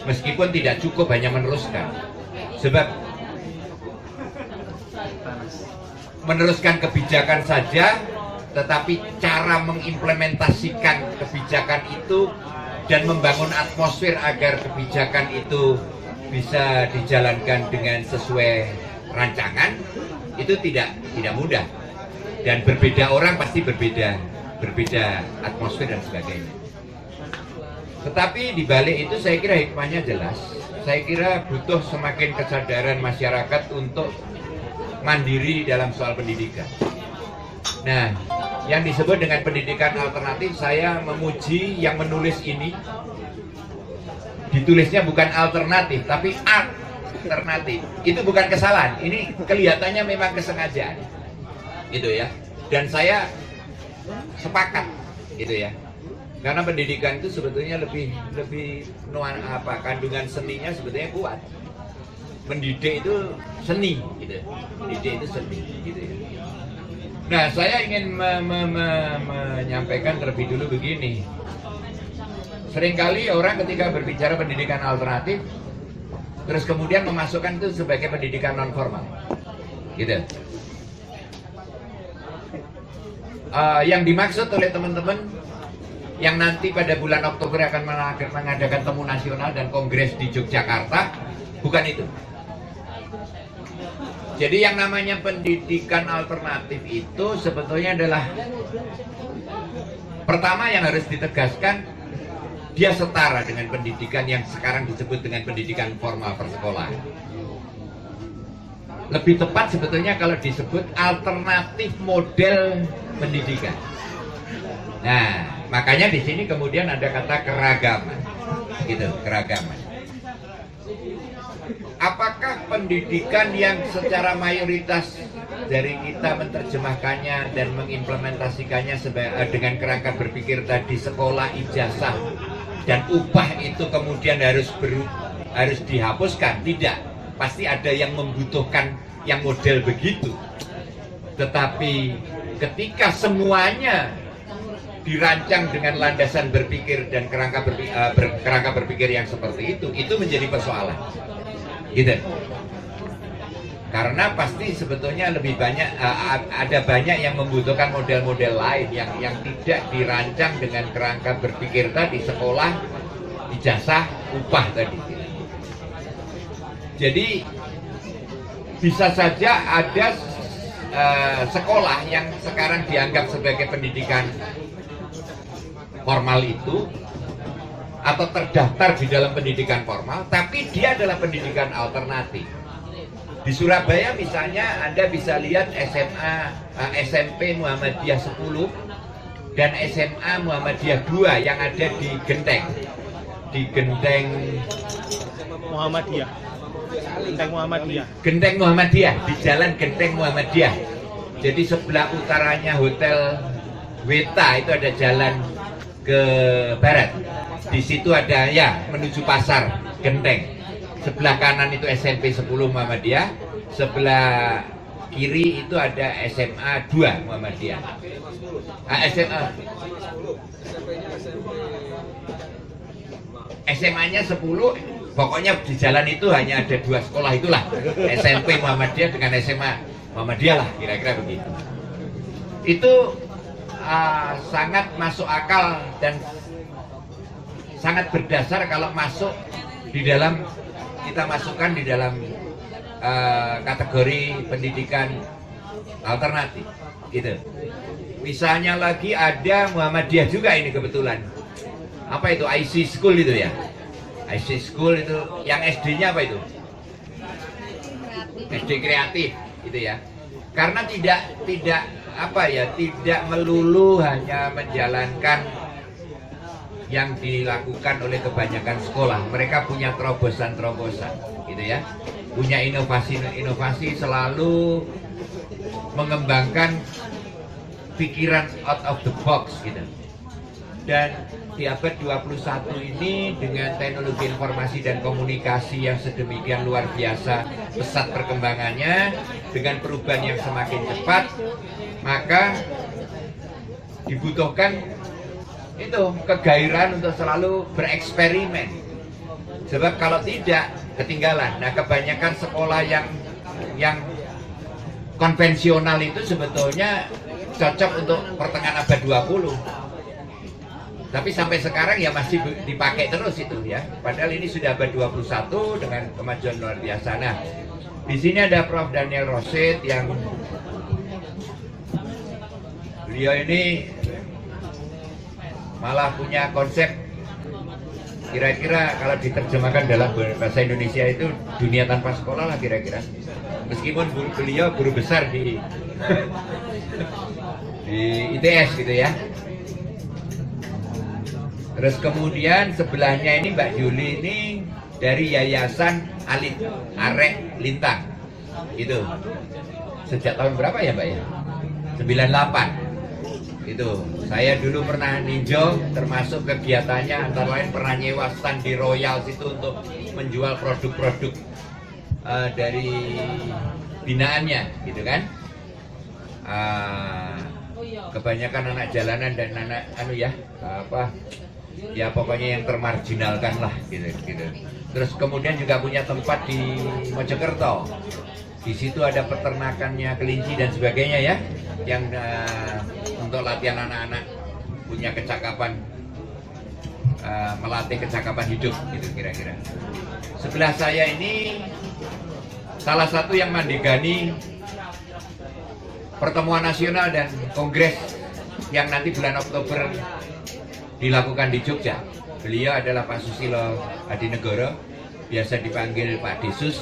Meskipun tidak cukup hanya meneruskan. Sebab meneruskan kebijakan saja, tetapi cara mengimplementasikan kebijakan itu dan membangun atmosfer agar kebijakan itu bisa dijalankan dengan sesuai rancangan itu tidak mudah. Dan berbeda orang pasti berbeda atmosfer dan sebagainya. Tetapi di balik itu saya kira hikmahnya jelas. Saya kira butuh semakin kesadaran masyarakat untuk mandiri dalam soal pendidikan. Nah, yang disebut dengan pendidikan alternatif, saya memuji yang menulis ini. Ditulisnya bukan alternatif, tapi alternatif. Itu bukan kesalahan. Ini kelihatannya memang kesengajaan. Gitu ya. Dan saya sepakat, gitu ya. Karena pendidikan itu sebetulnya lebih kandungan seninya sebetulnya kuat. Mendidik itu seni, gitu. Mendidik itu seni, gitu ya. Nah, saya ingin menyampaikan terlebih dulu begini. Seringkali orang ketika berbicara pendidikan alternatif, terus kemudian memasukkan itu sebagai pendidikan non formal, gitu. Yang dimaksud oleh teman-teman yang nanti pada bulan Oktober akan mengadakan temu nasional dan kongres di Yogyakarta, bukan itu. Jadi yang namanya pendidikan alternatif itu sebetulnya adalah, pertama yang harus ditegaskan, dia setara dengan pendidikan yang sekarang disebut dengan pendidikan formal persekolahan. Lebih tepat sebetulnya kalau disebut alternatif model pendidikan. Nah, makanya di sini kemudian ada kata keragaman, gitu, keragaman. Apakah pendidikan yang secara mayoritas dari kita menerjemahkannya dan mengimplementasikannya dengan kerangka berpikir tadi sekolah, ijazah, dan upah itu kemudian harus dihapuskan? Tidak, pasti ada yang membutuhkan yang model begitu. Tetapi ketika semuanya dirancang dengan landasan berpikir dan kerangka berpikir yang seperti itu menjadi persoalan, gitu. Karena pasti sebetulnya lebih banyak ada banyak yang membutuhkan model-model lain yang tidak dirancang dengan kerangka berpikir tadi, sekolah, ijazah, upah tadi. Jadi bisa saja ada sekolah yang sekarang dianggap sebagai pendidikan formal itu, atau terdaftar di dalam pendidikan formal, tapi dia adalah pendidikan alternatif. Di Surabaya misalnya Anda bisa lihat SMP Muhammadiyah 10 dan SMA Muhammadiyah 2 yang ada di Genteng. Di Genteng Muhammadiyah. Genteng Muhammadiyah, di jalan Genteng Muhammadiyah. Jadi sebelah utaranya Hotel Weta itu ada jalan ke barat. Di situ ada ya menuju pasar Genteng. Sebelah kanan itu SMP 10 Muhammadiyah, sebelah kiri itu ada SMA 2 Muhammadiyah. SMA-nya 10, pokoknya di jalan itu hanya ada 2 sekolah itulah, SMP Muhammadiyah dengan SMA Muhammadiyah lah, kira-kira begitu. Itu sangat masuk akal dan sangat berdasar kalau masuk di dalam, kita masukkan di dalam kategori pendidikan alternatif, gitu. Misalnya lagi ada Muhammadiyah juga ini kebetulan. Apa itu? IC School itu ya? IC School itu, yang SD-nya apa itu? SD kreatif, gitu ya. Karena tidak melulu hanya menjalankan yang dilakukan oleh kebanyakan sekolah. Mereka punya terobosan-terobosan, gitu ya. Punya inovasi-inovasi, selalu mengembangkan pikiran out of the box, gitu. Dan di abad 21 ini dengan teknologi informasi dan komunikasi yang sedemikian luar biasa pesat perkembangannya, dengan perubahan yang semakin cepat, maka dibutuhkan itu kegairahan untuk selalu bereksperimen, Sebab kalau tidak, ketinggalan. Nah, kebanyakan sekolah yang konvensional itu sebetulnya cocok untuk pertengahan abad 20. Tapi sampai sekarang ya masih dipakai terus itu ya. Padahal ini sudah abad 21 dengan kemajuan luar biasa. Nah, di sini ada Prof. Daniel Roset yang beliau ini malah punya konsep kira-kira kalau diterjemahkan dalam bahasa Indonesia itu dunia tanpa sekolah lah kira-kira. Meskipun beliau guru besar di ITS gitu ya. Terus kemudian sebelahnya ini Mbak Juli ini dari Yayasan Arek Lintang. Itu. Sejak tahun berapa ya Mbak ya? 98. Itu. Saya dulu pernah ninjau, termasuk kegiatannya antara lain pernah nyewa stand di Royal situ untuk menjual produk-produk dari binaannya, gitu kan? Kebanyakan anak jalanan dan anak ya pokoknya yang termarginalkan lah gitu. Terus kemudian juga punya tempat di Mojokerto. Di situ ada peternakannya kelinci dan sebagainya ya, yang untuk latihan anak-anak punya kecakapan, melatih kecakapan hidup gitu kira-kira. Sebelah saya ini salah satu yang mandegani pertemuan nasional dan kongres yang nanti bulan Oktober dilakukan di Jogja. Beliau adalah Pak Susilo Hadinegoro, biasa dipanggil Pak Desus.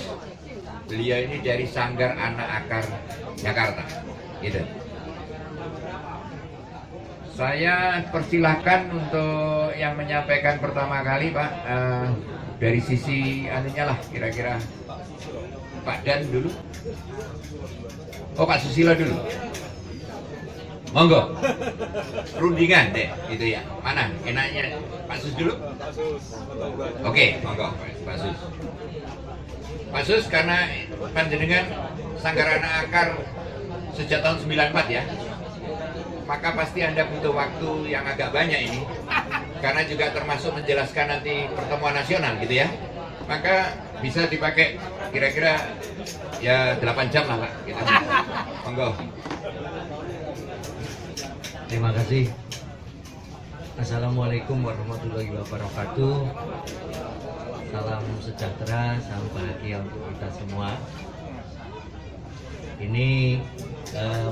Beliau ini dari Sanggar Anak Akar Jakarta, gitu. Saya persilahkan untuk yang menyampaikan pertama kali Pak, dari sisi anunya lah kira-kira Pak Dan dulu. Oh Pak Susilo dulu. Monggo. Rundingan deh, gitu ya. Mana enaknya Pak Sus dulu? Oke, monggo Pak Sus. Pak Sus, karena panjenengan Sanggar Anak Akar sejak tahun 94 ya, maka pasti Anda butuh waktu yang agak banyak ini, karena juga termasuk menjelaskan nanti pertemuan nasional gitu ya. Maka bisa dipakai kira-kira ya 8 jam lah Pak gitu. Monggo. Terima kasih. Assalamualaikum warahmatullahi wabarakatuh. Salam sejahtera, salam bahagia untuk kita semua. Ini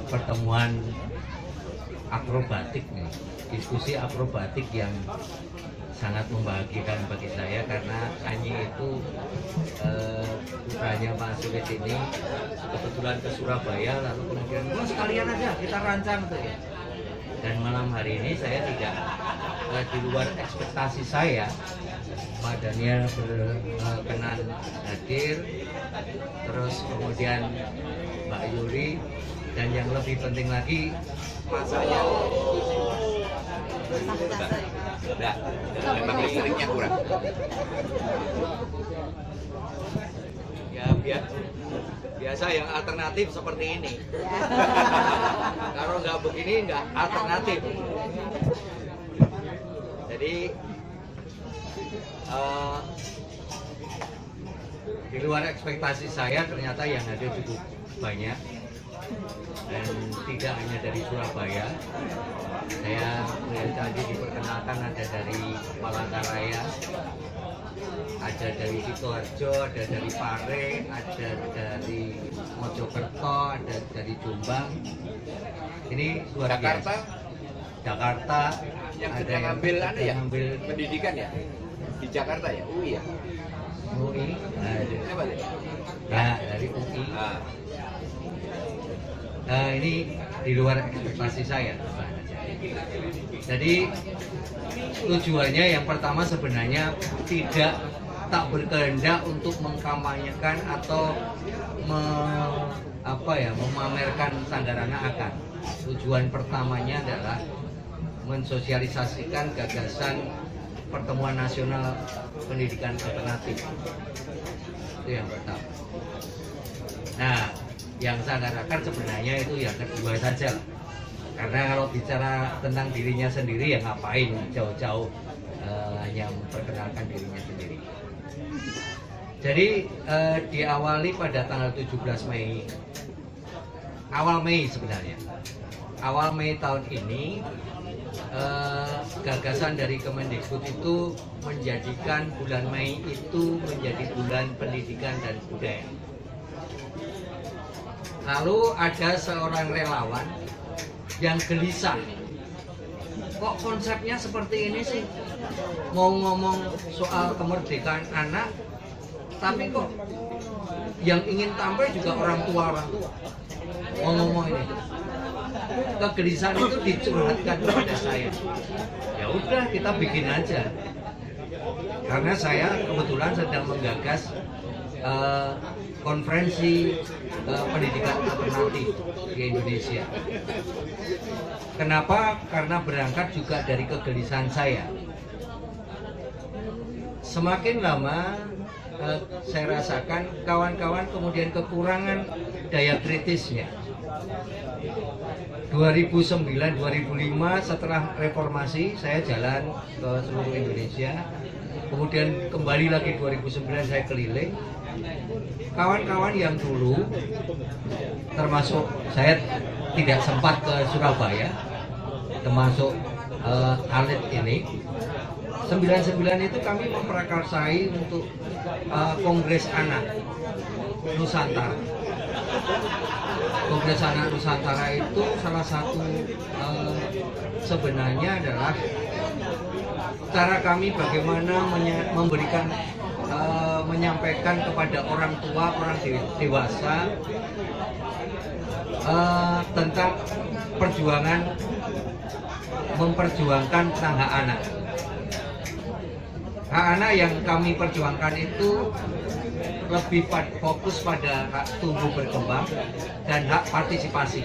pertemuan akrobatik nih, diskusi akrobatik yang sangat membahagiakan bagi saya, karena Anyi itu putranya Pak Sulit ini kebetulan ke Surabaya, lalu kemudian sekalian aja kita rancang tuh ya. Dan malam hari ini saya tidak di luar ekspektasi saya, Pak Daniel berkenan hadir, terus kemudian Mbak Yuri, dan yang lebih penting lagi masanya memang listriknya kurang. Ya biasa yang alternatif seperti ini. Kalau nggak begini nggak alternatif. Jadi di luar ekspektasi saya, ternyata yang hadir cukup banyak, dan tidak hanya dari Surabaya. Saya melihat tadi diperkenalkan ada dari Palangkaraya, ada dari Sidoarjo, ada dari Pare, ada dari Mojokerto, ada dari Jombang. Ini luar biasa. Jakarta Yang ada sedang ngambil ya, ngambil pendidikan ya di Jakarta ya, UI ya. UI, Siapa deh? ya dari UI. Nah, ini di luar ekspektasi saya. Jadi tujuannya yang pertama sebenarnya tak berkehendak untuk mengkampanyekan atau memamerkan Sanggar Anak Akar. Tujuan pertamanya adalah mensosialisasikan gagasan Pertemuan Nasional Pendidikan Alternatif. Itu yang pertama. Nah, yang Sanggar Akar sebenarnya itu yang kedua saja. Karena kalau bicara tentang dirinya sendiri ya ngapain jauh-jauh hanya memperkenalkan dirinya sendiri. Jadi diawali pada tanggal 17 Mei, awal Mei sebenarnya. Awal Mei tahun ini gagasan dari Kemendikbud itu menjadikan bulan Mei itu menjadi bulan pendidikan dan budaya. Lalu ada seorang relawan yang gelisah, kok konsepnya seperti ini sih, mau ngomong soal kemerdekaan anak, tapi kok yang ingin tampil juga orang tua mau ngomong ini. Kegelisahan itu dicurhatkan kepada saya. Ya udah, kita bikin aja. Karena saya kebetulan sedang menggagas konferensi pendidikan alternatif di Indonesia. Kenapa? Karena berangkat juga dari kegelisahan saya. Semakin lama saya rasakan kawan-kawan kemudian kekurangan daya kritisnya. 2009-2005 setelah reformasi saya jalan ke seluruh Indonesia, kemudian kembali lagi 2009 saya keliling. Kawan-kawan yang dulu, termasuk saya tidak sempat ke Surabaya, termasuk Alit ini, 99 itu kami memprakarsai untuk Kongres Anak Nusantara. Kongres Anak Nusantara itu salah satu sebenarnya adalah cara kami bagaimana memberikan menyampaikan kepada orang tua, orang dewasa tentang memperjuangkan tentang hak anak. Hak anak yang kami perjuangkan itu lebih fokus pada hak tumbuh berkembang dan hak partisipasi.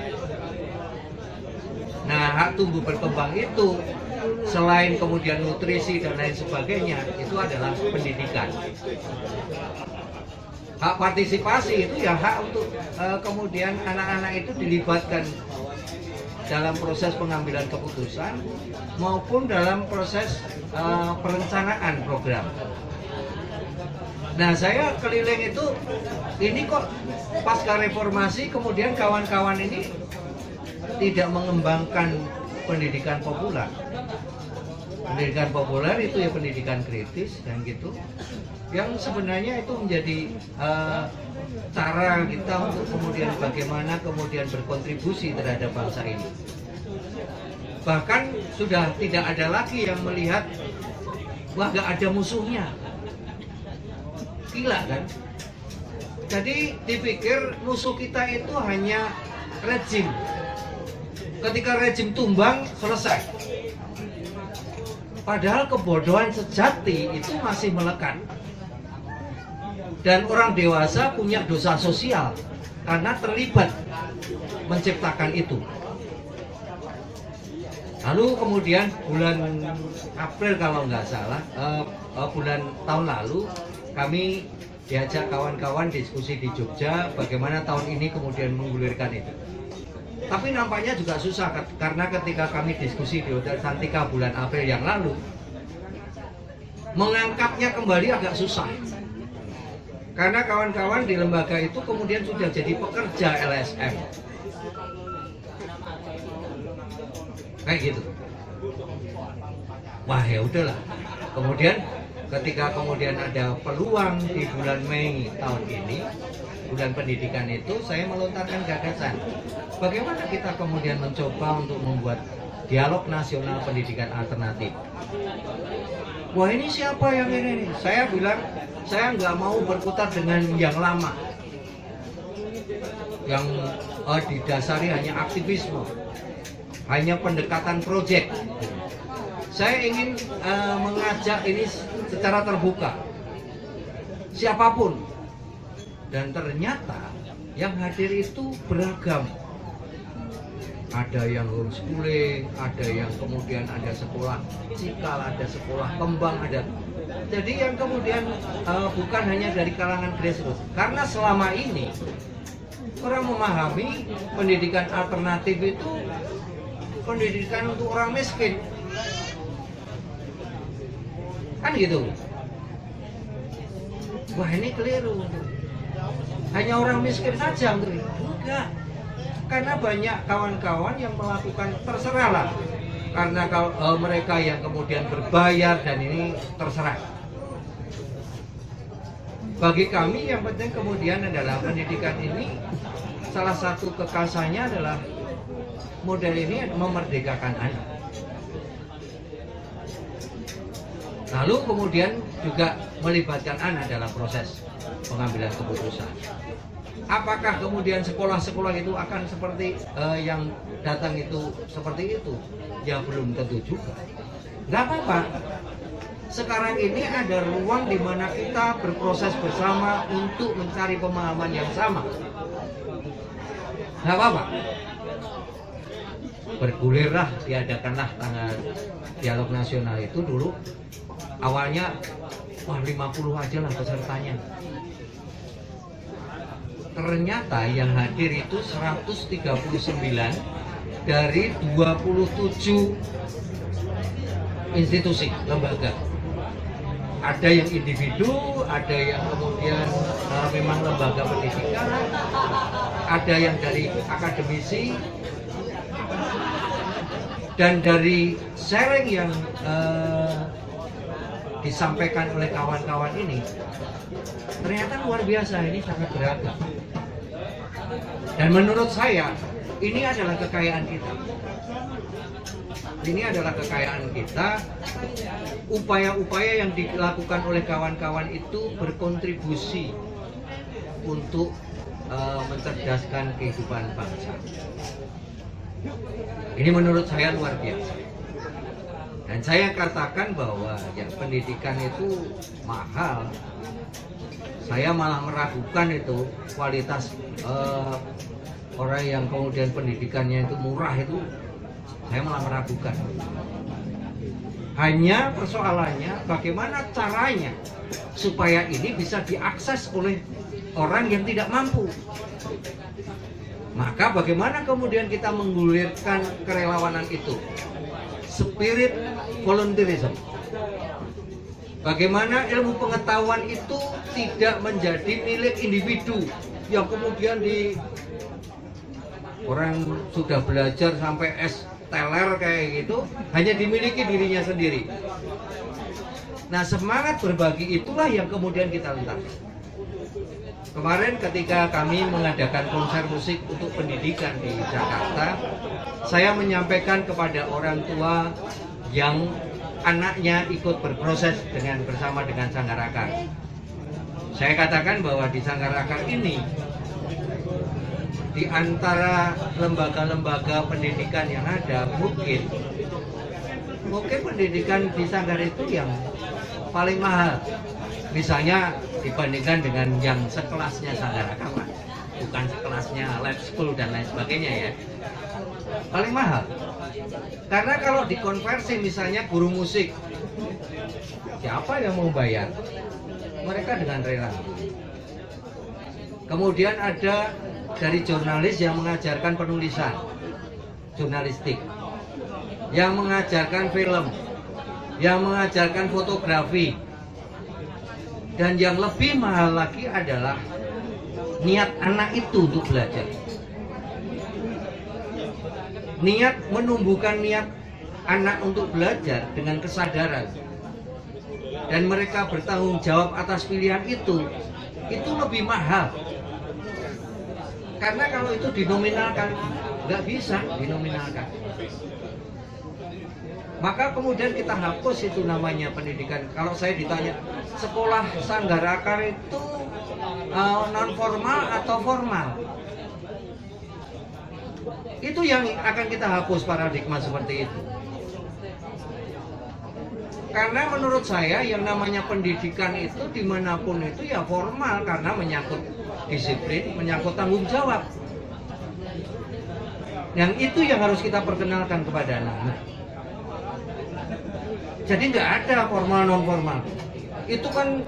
Nah, hak tumbuh berkembang itu selain kemudian nutrisi dan lain sebagainya, itu adalah pendidikan. Hak partisipasi itu ya hak untuk kemudian anak-anak itu dilibatkan dalam proses pengambilan keputusan maupun dalam proses perencanaan program. Nah, saya keliling itu, ini kok pasca reformasi kemudian kawan-kawan ini tidak mengembangkan pendidikan populer. Pendidikan populer itu ya pendidikan kritis dan gitu, yang sebenarnya itu menjadi cara kita untuk kemudian bagaimana kemudian berkontribusi terhadap bangsa ini. Bahkan sudah tidak ada lagi yang melihat, wah gak ada musuhnya. Gila kan? Jadi dipikir musuh kita itu hanya rejim. Ketika rejim tumbang, selesai. Padahal kebodohan sejati itu masih melekat. Dan orang dewasa punya dosa sosial karena terlibat menciptakan itu. Lalu kemudian bulan April kalau nggak salah, bulan tahun lalu kami diajak kawan-kawan diskusi di Jogja bagaimana tahun ini kemudian menggulirkan itu. Tapi nampaknya juga susah karena ketika kami diskusi di Hotel Santika bulan April yang lalu, mengangkatnya kembali agak susah. Karena kawan-kawan di lembaga itu kemudian sudah jadi pekerja LSM. Kayak gitu. Wah, ya udahlah. Kemudian ketika kemudian ada peluang di bulan Mei tahun ini, bulan pendidikan itu, saya melontarkan gagasan. Bagaimana kita kemudian mencoba untuk membuat dialog nasional pendidikan alternatif. Wah, ini siapa yang ini? Saya bilang, saya nggak mau berputar dengan yang lama, yang didasari hanya aktivisme, hanya pendekatan proyek. Saya ingin mengajak ini secara terbuka, siapapun. Dan ternyata yang hadir itu beragam. Ada yang homeschooling, ada yang kemudian ada sekolah cikal, ada sekolah kembang, ada. Jadi yang kemudian bukan hanya dari kalangan grassroots. Karena selama ini orang memahami pendidikan alternatif itu pendidikan untuk orang miskin. Kan gitu. Wah, ini keliru. Hanya orang miskin saja untuk itu. Enggak. Karena banyak kawan-kawan yang melakukan terserahlah. Karena kalau mereka yang kemudian berbayar dan ini terserah. Bagi kami yang penting kemudian adalah pendidikan ini salah satu kekasannya adalah model ini memerdekakan anak. Lalu kemudian juga melibatkan anak dalam proses pengambilan keputusan. Apakah kemudian sekolah-sekolah itu akan seperti yang datang itu seperti itu? Ya belum tentu juga. Nggak apa-apa. Sekarang ini ada ruang di mana kita berproses bersama untuk mencari pemahaman yang sama. Nggak apa-apa. Bergulirlah, diadakanlah tanggal dialog nasional itu dulu. Awalnya, wah 50 aja lah pesertanya. Ternyata yang hadir itu 139 dari 27 institusi, lembaga. Ada yang individu, ada yang kemudian memang lembaga pendidikan, ada yang dari akademisi, dan dari sharing yang disampaikan oleh kawan-kawan ini ternyata luar biasa, ini sangat beragam. Dan menurut saya ini adalah kekayaan kita. Ini adalah kekayaan kita. Upaya-upaya yang dilakukan oleh kawan-kawan itu berkontribusi untuk mencerdaskan kehidupan bangsa. Ini menurut saya luar biasa. Dan saya katakan bahwa ya pendidikan itu mahal. Saya malah meragukan itu kualitas orang yang kemudian pendidikannya itu murah itu. Saya malah meragukan. Hanya persoalannya bagaimana caranya supaya ini bisa diakses oleh orang yang tidak mampu. Maka bagaimana kemudian kita menggulirkan kerelawanan itu? Spirit volunteerism. Bagaimana ilmu pengetahuan itu tidak menjadi milik individu yang kemudian orang sudah belajar sampai S teler kayak gitu hanya dimiliki dirinya sendiri. Nah, semangat berbagi itulah yang kemudian kita lihat. Kemarin ketika kami mengadakan konser musik untuk pendidikan di Jakarta, saya menyampaikan kepada orang tua yang anaknya ikut berproses bersama dengan Sanggar Akar. Saya katakan bahwa di Sanggar Akar ini, di antara lembaga-lembaga pendidikan yang ada, mungkin pendidikan di Sanggar itu yang paling mahal. Misalnya dibandingkan dengan yang sekelasnya Sanggar Akar, bukan sekelasnya lab school dan lain sebagainya ya. Paling mahal. Karena kalau dikonversi misalnya guru musik, siapa yang mau bayar? Mereka dengan rela. Kemudian ada dari jurnalis yang mengajarkan penulisan, jurnalistik, yang mengajarkan film, yang mengajarkan fotografi, dan yang lebih mahal lagi adalah niat anak itu untuk belajar. Niat menumbuhkan niat anak untuk belajar dengan kesadaran, dan mereka bertanggung jawab atas pilihan itu lebih mahal. Karena kalau itu dinominalkan, nggak bisa dinominalkan. Maka kemudian kita hapus itu namanya pendidikan. Kalau saya ditanya, sekolah Sanggar Akar itu non formal atau formal? Itu yang akan kita hapus paradigma seperti itu. Karena menurut saya yang namanya pendidikan itu dimanapun itu ya formal, karena menyangkut disiplin, menyangkut tanggung jawab. Yang itu yang harus kita perkenalkan kepada anak-anak. Jadi nggak ada formal non formal. Itu kan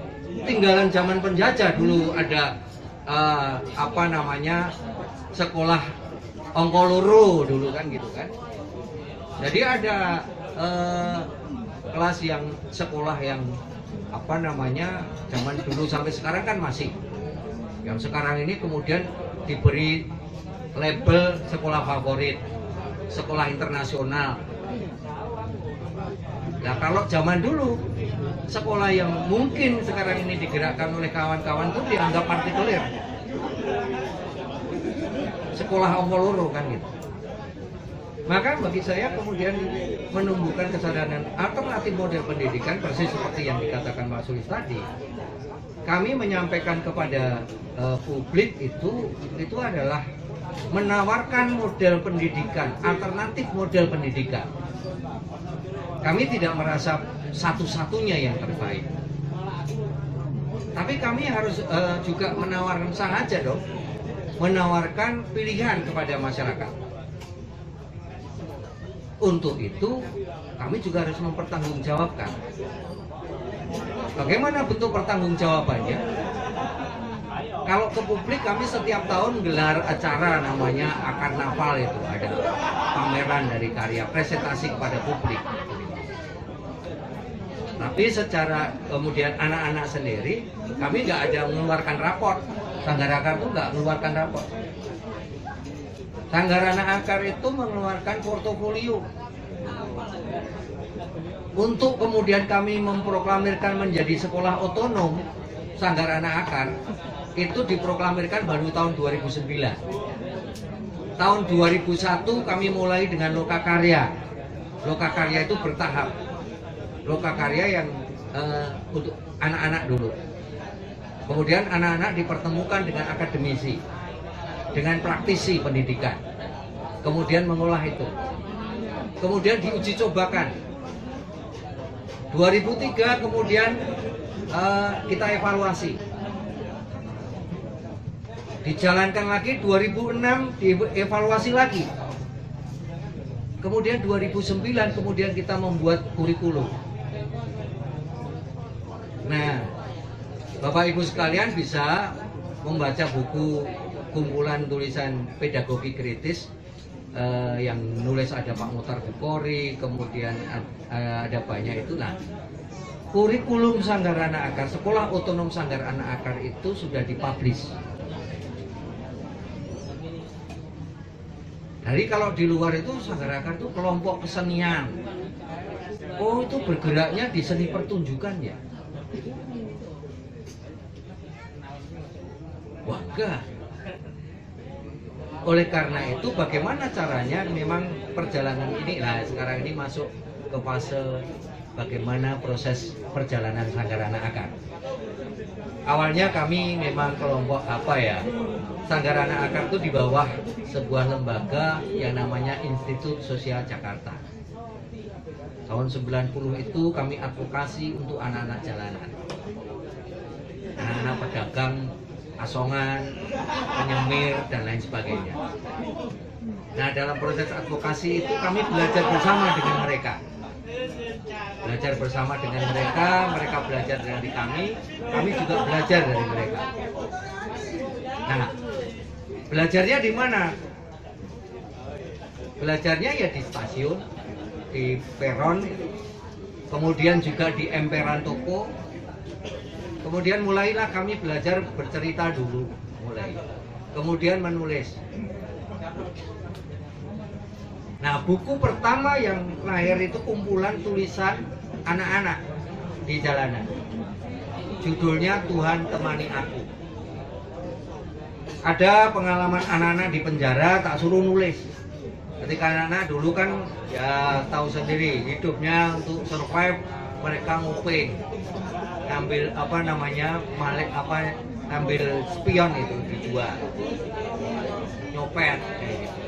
tinggalan zaman penjajah. Dulu ada sekolah Ongkoloro dulu kan gitu kan. Jadi ada kelas yang sekolah yang apa namanya, zaman dulu sampai sekarang kan masih. Yang sekarang ini kemudian diberi label sekolah favorit, sekolah internasional. Nah kalau zaman dulu, sekolah yang mungkin sekarang ini digerakkan oleh kawan-kawan itu dianggap partikuler, sekolah omoloro kan gitu. Maka bagi saya kemudian menumbuhkan kesadaran alternatif model pendidikan, persis seperti yang dikatakan Pak Sulis tadi. Kami menyampaikan kepada publik itu adalah menawarkan model pendidikan, alternatif model pendidikan. Kami tidak merasa satu-satunya yang terbaik. Tapi kami harus juga menawarkan, sengaja dong, menawarkan pilihan kepada masyarakat. Untuk itu, kami juga harus mempertanggungjawabkan. Bagaimana bentuk pertanggungjawabannya? Kalau ke publik, kami setiap tahun gelar acara namanya Akarnaval, itu ada pameran dari karya, presentasi kepada publik. Tapi secara kemudian anak-anak sendiri, kami nggak ada mengeluarkan raport. Sanggar Akar itu nggak mengeluarkan raport. Sanggar Anak Akar itu mengeluarkan portofolio. Untuk kemudian kami memproklamirkan menjadi sekolah otonom, Sanggar Anak Akar itu diproklamirkan baru tahun 2009. Tahun 2001 kami mulai dengan Lokakarya. Lokakarya itu bertahap. Lokakarya yang untuk anak-anak dulu. Kemudian anak-anak dipertemukan dengan akademisi, dengan praktisi pendidikan. Kemudian mengolah itu. Kemudian diuji cobakan. 2003 kemudian kita evaluasi. Dijalankan lagi, 2006 dievaluasi lagi. Kemudian 2009 kemudian kita membuat kurikulum. Nah, Bapak Ibu sekalian bisa membaca buku kumpulan tulisan pedagogi kritis yang nulis ada Pak Muhtar Bukhari, kemudian ada banyak itu. Nah, kurikulum Sanggar Anak Akar, sekolah otonom Sanggar Anak Akar itu sudah dipublish. Jadi kalau di luar itu Sanggar Akar itu kelompok kesenian. Oh, itu bergeraknya di seni pertunjukan ya? Wah, enggak. Oleh karena itu bagaimana caranya memang perjalanan ini, nah sekarang ini masuk ke fase bagaimana proses perjalanan Sanggar Anak Akar. Awalnya kami memang kelompok Sanggar Anak Akar itu di bawah sebuah lembaga yang namanya Institut Sosial Jakarta. Tahun 90 itu kami advokasi untuk anak-anak jalanan, anak-anak pedagang asongan, penyemir, dan lain sebagainya. Nah, dalam proses advokasi itu kami belajar bersama dengan mereka. Belajar bersama dengan mereka, mereka belajar dari kami juga belajar dari mereka. Nah, belajarnya di mana? Belajarnya ya di stasiun, di peron, kemudian juga di emperan toko. Kemudian mulailah kami belajar bercerita dulu, kemudian menulis. Nah, buku pertama yang lahir itu kumpulan tulisan anak-anak di jalanan. Judulnya Tuhan Temani Aku. Ada pengalaman anak-anak di penjara, tak suruh nulis. Ketika anak-anak dulu kan ya tahu sendiri, hidupnya untuk survive mereka nguping, ngambil ngambil spion itu dijual, nyopet kayak gitu.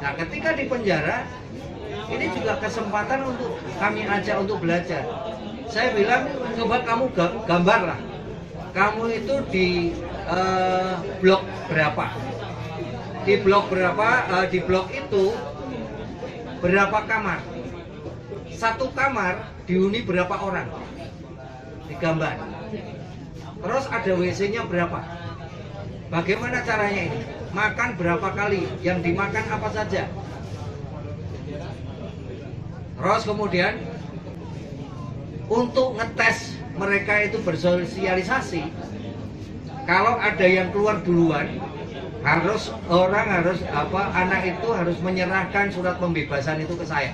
Nah, ketika di penjara ini juga kesempatan untuk kami ajak untuk belajar. Saya bilang, coba kamu gambarlah, kamu itu di blok berapa, di blok berapa, di blok itu berapa kamar, satu kamar dihuni berapa orang, digambar. Terus ada WC-nya berapa, bagaimana caranya ini, makan berapa kali, yang dimakan apa saja. Terus kemudian untuk ngetes mereka itu bersosialisasi. Kalau ada yang keluar duluan, anak itu harus menyerahkan surat pembebasan itu ke saya.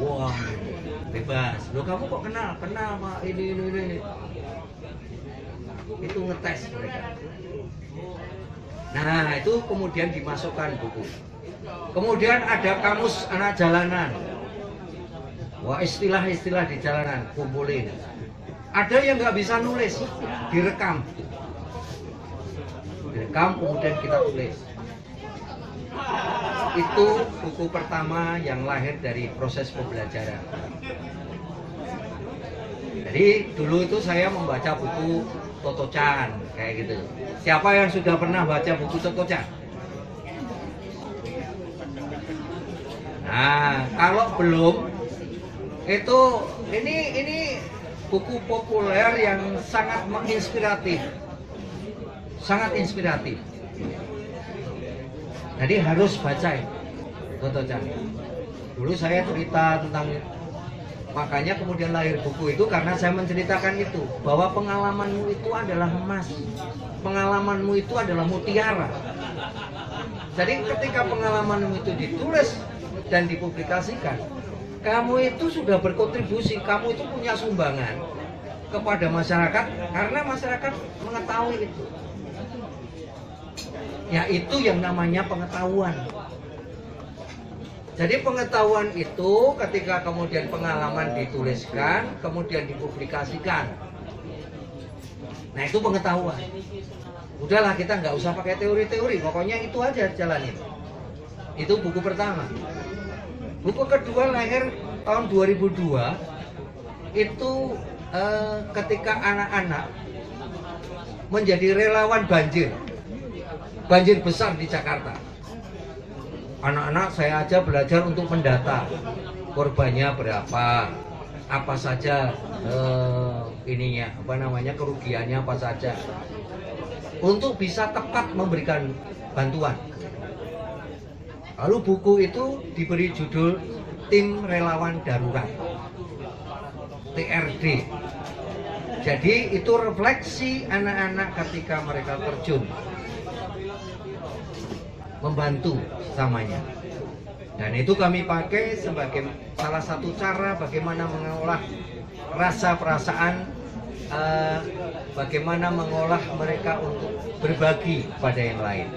Wah, bebas. Loh, kamu kok kenal Pak, ini. Itu ngetes mereka. Nah, itu kemudian dimasukkan buku. Kemudian ada kamus anak jalanan. Wah, istilah-istilah di jalanan kumpulin. Ada yang nggak bisa nulis, direkam. Kemudian kita tulis. Itu buku pertama yang lahir dari proses pembelajaran. Jadi dulu itu saya membaca buku Toto Chan kayak gitu. Siapa yang sudah pernah baca buku Toto Chan? Nah, kalau belum, itu ini buku populer yang sangat menginspiratif. Sangat inspiratif. Jadi harus baca Toto Chan. Dulu saya cerita tentang, makanya kemudian lahir buku itu karena saya menceritakan itu, bahwa pengalamanmu itu adalah emas, pengalamanmu itu adalah mutiara. Jadi ketika pengalamanmu itu ditulis dan dipublikasikan, kamu itu sudah berkontribusi, kamu itu punya sumbangan kepada masyarakat karena masyarakat mengetahui itu. Ya, itu yang namanya pengetahuan. Jadi pengetahuan itu ketika kemudian pengalaman dituliskan, kemudian dipublikasikan. Nah, itu pengetahuan. Udahlah, kita nggak usah pakai teori-teori, pokoknya itu aja jalanin. Itu buku pertama. Buku kedua lahir tahun 2002. Itu ketika anak-anak menjadi relawan banjir besar di Jakarta. Anak-anak saya aja belajar untuk mendata korbannya berapa, apa saja kerugiannya apa saja, untuk bisa tepat memberikan bantuan. Lalu buku itu diberi judul Tim Relawan Darurat, TRD. Jadi itu refleksi anak-anak ketika mereka terjun membantu sesamanya. Dan itu kami pakai sebagai salah satu cara bagaimana mengolah rasa perasaan, bagaimana mengolah mereka untuk berbagi pada yang lain.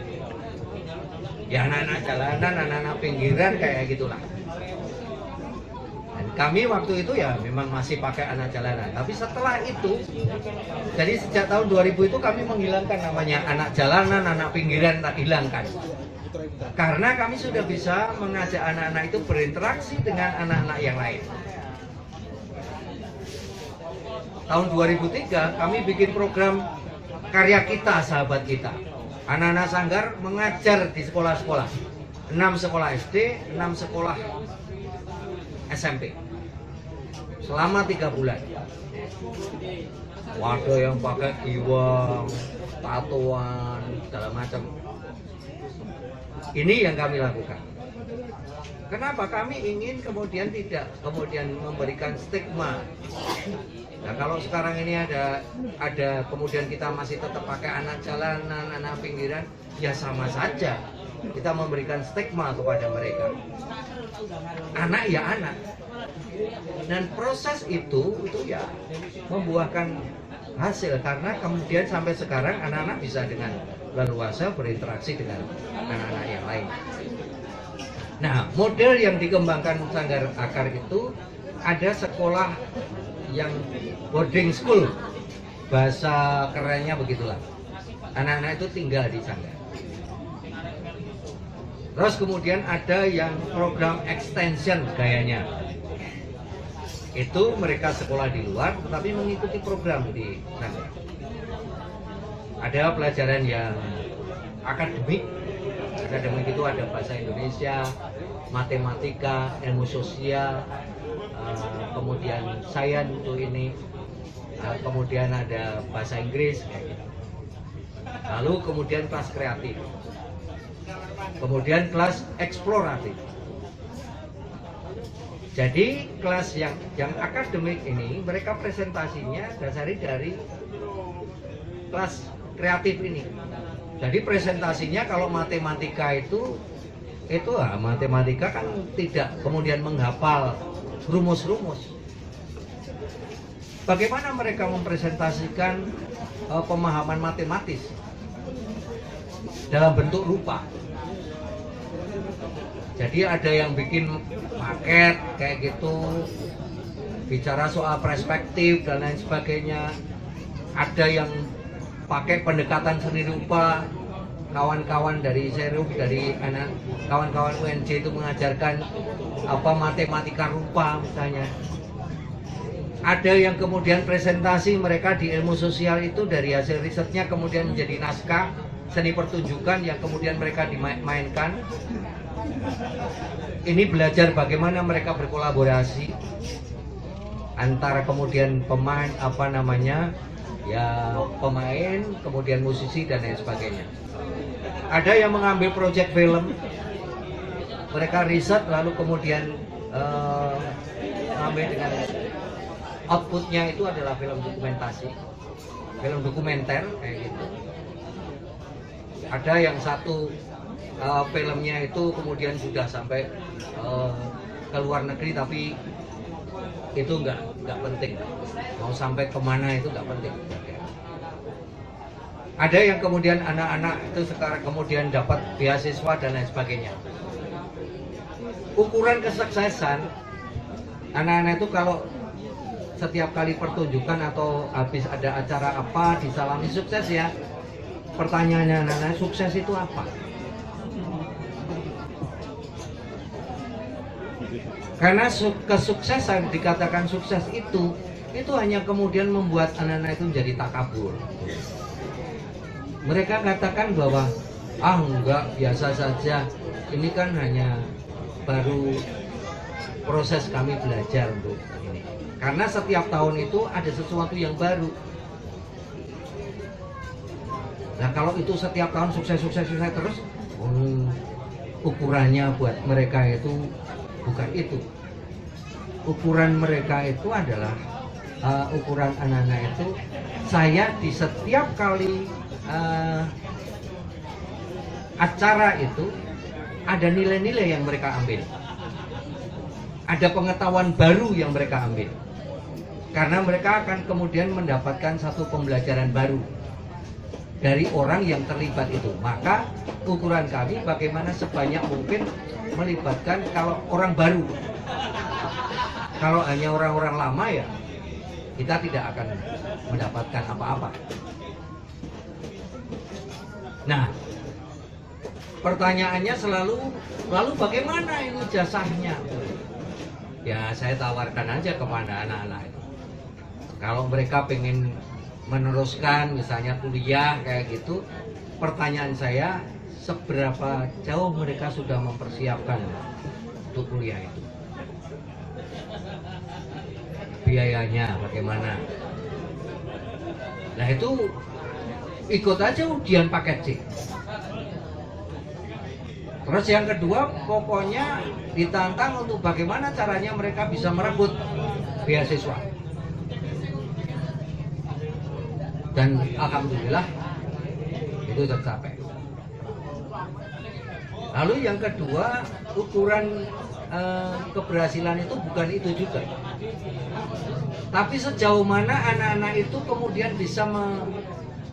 Ya, anak-anak jalanan, anak-anak pinggiran kayak gitulah. Dan kami waktu itu ya memang masih pakai anak jalanan. Tapi setelah itu, jadi sejak tahun 2000 itu kami menghilangkan namanya anak jalanan, anak pinggiran, tak hilangkan. Karena kami sudah bisa mengajak anak-anak itu berinteraksi dengan anak-anak yang lain. Tahun 2003 kami bikin program Karya Kita, Sahabat Kita. Anak-anak Sanggar mengajar di sekolah-sekolah. 6 sekolah SD, 6 sekolah SMP. Selama 3 bulan. Waduh, yang pakai giwang, tatoan, segala macam. Ini yang kami lakukan. Kenapa? Kami ingin kemudian tidak memberikan stigma. Nah, kalau sekarang ini ada kemudian kita masih tetap pakai anak jalanan, anak pinggiran, ya sama saja. Kita memberikan stigma kepada mereka. Anak ya anak. Dan proses itu ya membuahkan hasil, karena kemudian sampai sekarang anak-anak bisa dengan leluasa berinteraksi dengan anak-anak yang lain. Nah, model yang dikembangkan Sanggar Akar itu ada sekolah yang boarding school, bahasa kerennya begitulah. Anak-anak itu tinggal di Sanggar. Terus kemudian ada yang program extension gayanya. Itu mereka sekolah di luar tetapi mengikuti program di Sanggar. Ada pelajaran yang akademik itu ada bahasa Indonesia, matematika, ilmu sosial, kemudian sains untuk ini, kemudian ada bahasa Inggris kayak gitu. Lalu kemudian kelas kreatif, kemudian kelas eksploratif. Jadi kelas yang akademik ini mereka presentasinya dasari dari kelas kreatif ini. Jadi presentasinya kalau matematika itu matematika kan tidak kemudian menghafal rumus-rumus. Bagaimana mereka mempresentasikan pemahaman matematis dalam bentuk rupa. Jadi ada yang bikin paket kayak gitu, bicara soal perspektif dan lain sebagainya. Ada yang pakai pendekatan seni rupa. Kawan-kawan dari Serup, dari anak kawan-kawan UNJ itu mengajarkan matematika rupa misalnya. Ada yang kemudian presentasi mereka di ilmu sosial itu dari hasil risetnya kemudian menjadi naskah seni pertunjukan yang kemudian mereka dimainkan. Ini belajar bagaimana mereka berkolaborasi antara kemudian pemain pemain, kemudian musisi dan lain sebagainya. Ada yang mengambil proyek film, mereka riset lalu kemudian mengambil dengan outputnya itu adalah film dokumentasi, film dokumenter kayak gitu. Ada yang satu filmnya itu kemudian sudah sampai ke luar negeri, tapi itu nggak penting, mau sampai kemana itu nggak penting. Ada yang kemudian anak-anak itu sekarang kemudian dapat beasiswa dan lain sebagainya. Ukuran kesuksesan anak-anak itu kalau setiap kali pertunjukan atau habis ada acara apa disalami sukses ya, pertanyaannya anak-anak, sukses itu apa? Karena kesuksesan dikatakan sukses itu hanya kemudian membuat anak-anak itu menjadi takabur. Mereka katakan bahwa enggak, biasa saja, ini kan hanya baru proses kami belajar untuk ini. Karena setiap tahun itu ada sesuatu yang baru. Nah kalau itu setiap tahun sukses terus, ukurannya buat mereka itu bukan itu. Ukuran mereka itu adalah ukuran anak-anak itu, saya di setiap kali acara itu ada nilai-nilai yang mereka ambil, ada pengetahuan baru yang mereka ambil, karena mereka akan kemudian mendapatkan satu pembelajaran baru dari orang yang terlibat itu. Maka ukuran kami bagaimana sebanyak mungkin melibatkan kalau orang baru. Kalau hanya orang-orang lama ya kita tidak akan mendapatkan apa-apa. Nah, pertanyaannya selalu, lalu bagaimana ini jasanya? Ya saya tawarkan aja kepada anak-anak itu. Kalau mereka pengen meneruskan misalnya kuliah kayak gitu, pertanyaan saya, seberapa jauh mereka sudah mempersiapkan untuk kuliah itu? Biayanya bagaimana? Nah itu ikut aja ujian paket C. Terus yang kedua, pokoknya ditantang untuk bagaimana caranya mereka bisa merebut beasiswa. Dan alhamdulillah itu tercapai. Lalu yang kedua, ukuran keberhasilan itu bukan itu juga. Tapi sejauh mana anak-anak itu kemudian bisa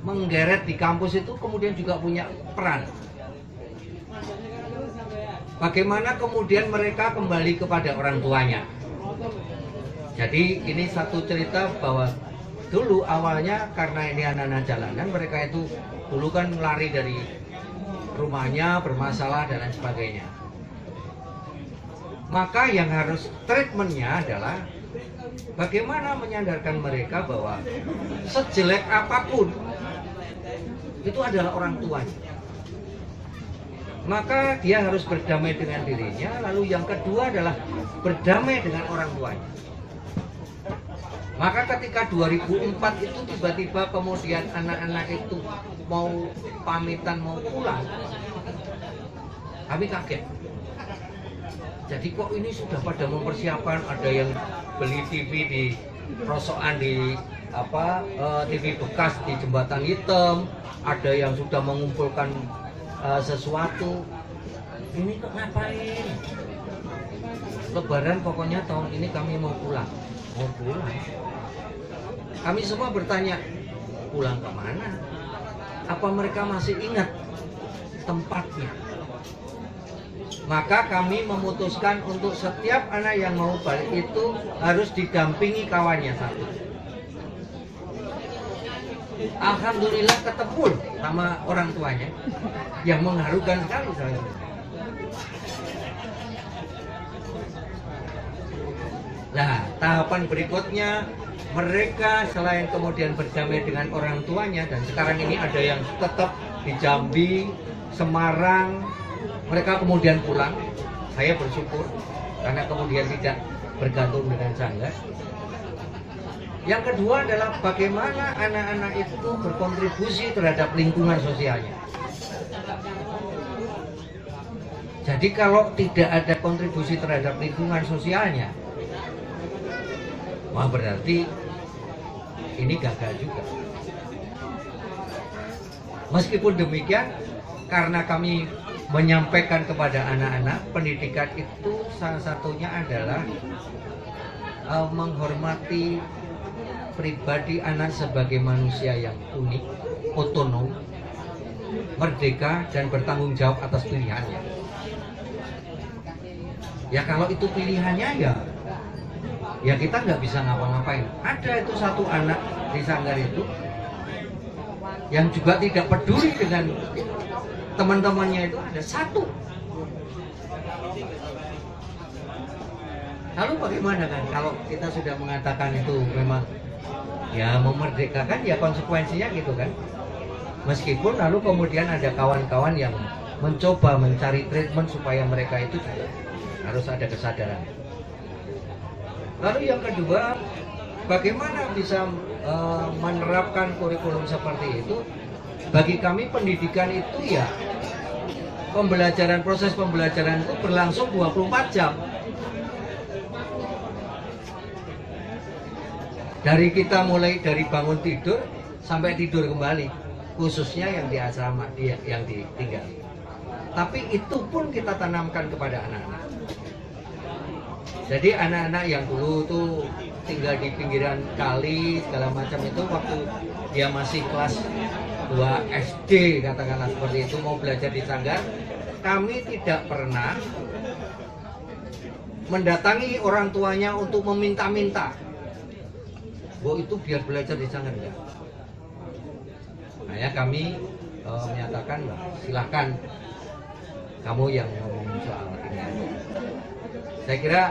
menggeret di kampus itu kemudian juga punya peran. Bagaimana kemudian mereka kembali kepada orang tuanya. Jadi ini satu cerita bahwa dulu awalnya karena ini anak-anak jalanan, mereka itu dulu kan lari dari rumahnya, bermasalah dan lain sebagainya. Maka yang harus treatmentnya adalah bagaimana menyadarkan mereka bahwa sejelek apapun itu adalah orang tuanya. Maka dia harus berdamai dengan dirinya. Lalu yang kedua adalah berdamai dengan orang tuanya. Maka ketika 2004 itu tiba-tiba kemudian anak-anak itu mau pamitan, mau pulang, kami kaget. Jadi kok ini sudah pada mempersiapkan, ada yang beli TV di rosokan di TV bekas di jembatan hitam, ada yang sudah mengumpulkan sesuatu. Ini kok ngapain? Lebaran pokoknya tahun ini kami mau pulang. Mau pulang. Kami semua bertanya, pulang kemana? Apa mereka masih ingat tempatnya? Maka kami memutuskan untuk setiap anak yang mau balik itu harus didampingi kawannya satu. Alhamdulillah ketemu sama orang tuanya, yang mengharukan sekali saya. Nah, tahapan berikutnya mereka selain kemudian berdamai dengan orang tuanya, dan sekarang ini ada yang tetap di Jambi, Semarang, mereka kemudian pulang. Saya bersyukur karena kemudian tidak bergantung dengan sanggar. Yang kedua adalah bagaimana anak-anak itu berkontribusi terhadap lingkungan sosialnya. Jadi kalau tidak ada kontribusi terhadap lingkungan sosialnya, wah berarti ini gagal juga. Meskipun demikian, karena kami menyampaikan kepada anak-anak, pendidikan itu salah satunya adalah menghormati pribadi anak sebagai manusia yang unik, otonom, merdeka, dan bertanggung jawab atas pilihannya. Ya kalau itu pilihannya ya kita nggak bisa ngapa-ngapain. Ada itu satu anak di sanggar itu yang juga tidak peduli dengan teman-temannya, itu ada satu. Lalu bagaimana kan kalau kita sudah mengatakan itu memang ya memerdekakan, ya konsekuensinya gitu kan. Meskipun lalu kemudian ada kawan-kawan yang mencoba mencari treatment supaya mereka itu juga harus ada kesadaran. Lalu yang kedua, bagaimana bisa menerapkan kurikulum seperti itu? Bagi kami pendidikan itu ya pembelajaran, proses pembelajaran itu berlangsung 24 jam. Dari kita mulai dari bangun tidur sampai tidur kembali, khususnya yang di asrama, yang ditinggal. Tapi itu pun kita tanamkan kepada anak-anak. Jadi anak-anak yang dulu tuh tinggal di pinggiran kali segala macam itu, waktu dia masih kelas 2 SD katakanlah seperti itu, mau belajar di sanggar, kami tidak pernah mendatangi orang tuanya untuk meminta-minta bahwa itu biar belajar di sanggar, enggak. Nah ya kami menyatakan silahkan kamu yang ngomong soal ini. Saya kira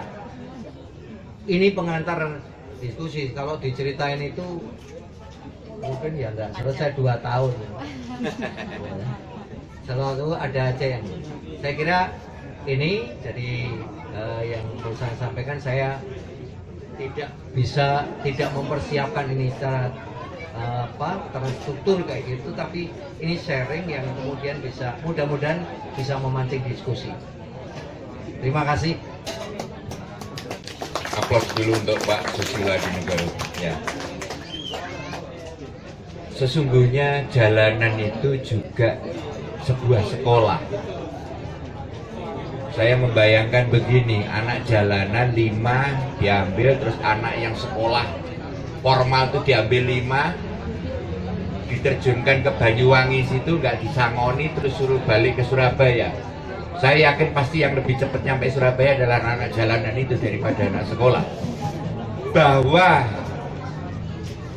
ini pengantar diskusi. Kalau diceritain itu mungkin ya enggak selesai 2 tahun. Selalu ada aja yang. Saya kira ini jadi yang mau saya sampaikan, saya tidak mempersiapkan ini secara terstruktur kayak gitu, tapi ini sharing yang kemudian bisa mudah-mudahan bisa memancing diskusi. Terima kasih. Aplaus dulu untuk Pak Susilo Adinegoro. Ya. Sesungguhnya jalanan itu juga sebuah sekolah. Saya membayangkan begini, anak jalanan 5 diambil, terus anak yang sekolah formal itu diambil 5, diterjunkan ke Banyuwangi situ, nggak disangoni, terus suruh balik ke Surabaya. Saya yakin pasti yang lebih cepat nyampe Surabaya adalah anak jalanan itu daripada anak sekolah. Bahwa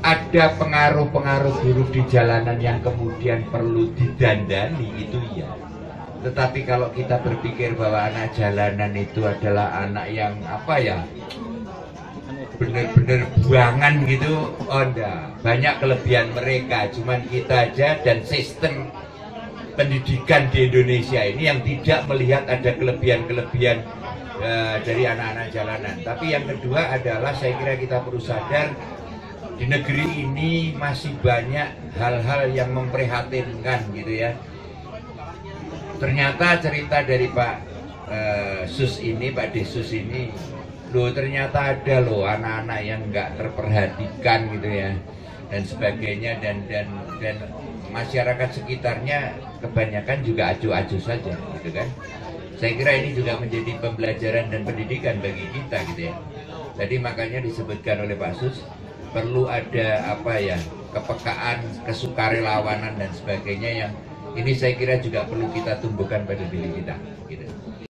ada pengaruh-pengaruh buruk di jalanan yang kemudian perlu didandani, itu iya. Tetapi kalau kita berpikir bahwa anak jalanan itu adalah anak yang apa ya, bener-bener buangan gitu, oh enggak. Banyak kelebihan mereka, cuman kita aja dan sistem pendidikan di Indonesia ini yang tidak melihat ada kelebihan-kelebihan dari anak-anak jalanan. Tapi yang kedua adalah saya kira kita perlu sadar di negeri ini masih banyak hal-hal yang memprihatinkan gitu ya. Ternyata cerita dari Pak Sus ini, Pak Desus ini, loh ternyata ada loh anak-anak yang nggak terperhatikan gitu ya, dan sebagainya, dan masyarakat sekitarnya kebanyakan juga acuh-acuh saja gitu kan. Saya kira ini juga menjadi pembelajaran dan pendidikan bagi kita gitu ya. Jadi makanya disebutkan oleh Pak Sus, perlu ada apa ya, kepekaan, kesukarelawanan dan sebagainya, yang ini saya kira juga perlu kita tumbuhkan pada diri kita gitu.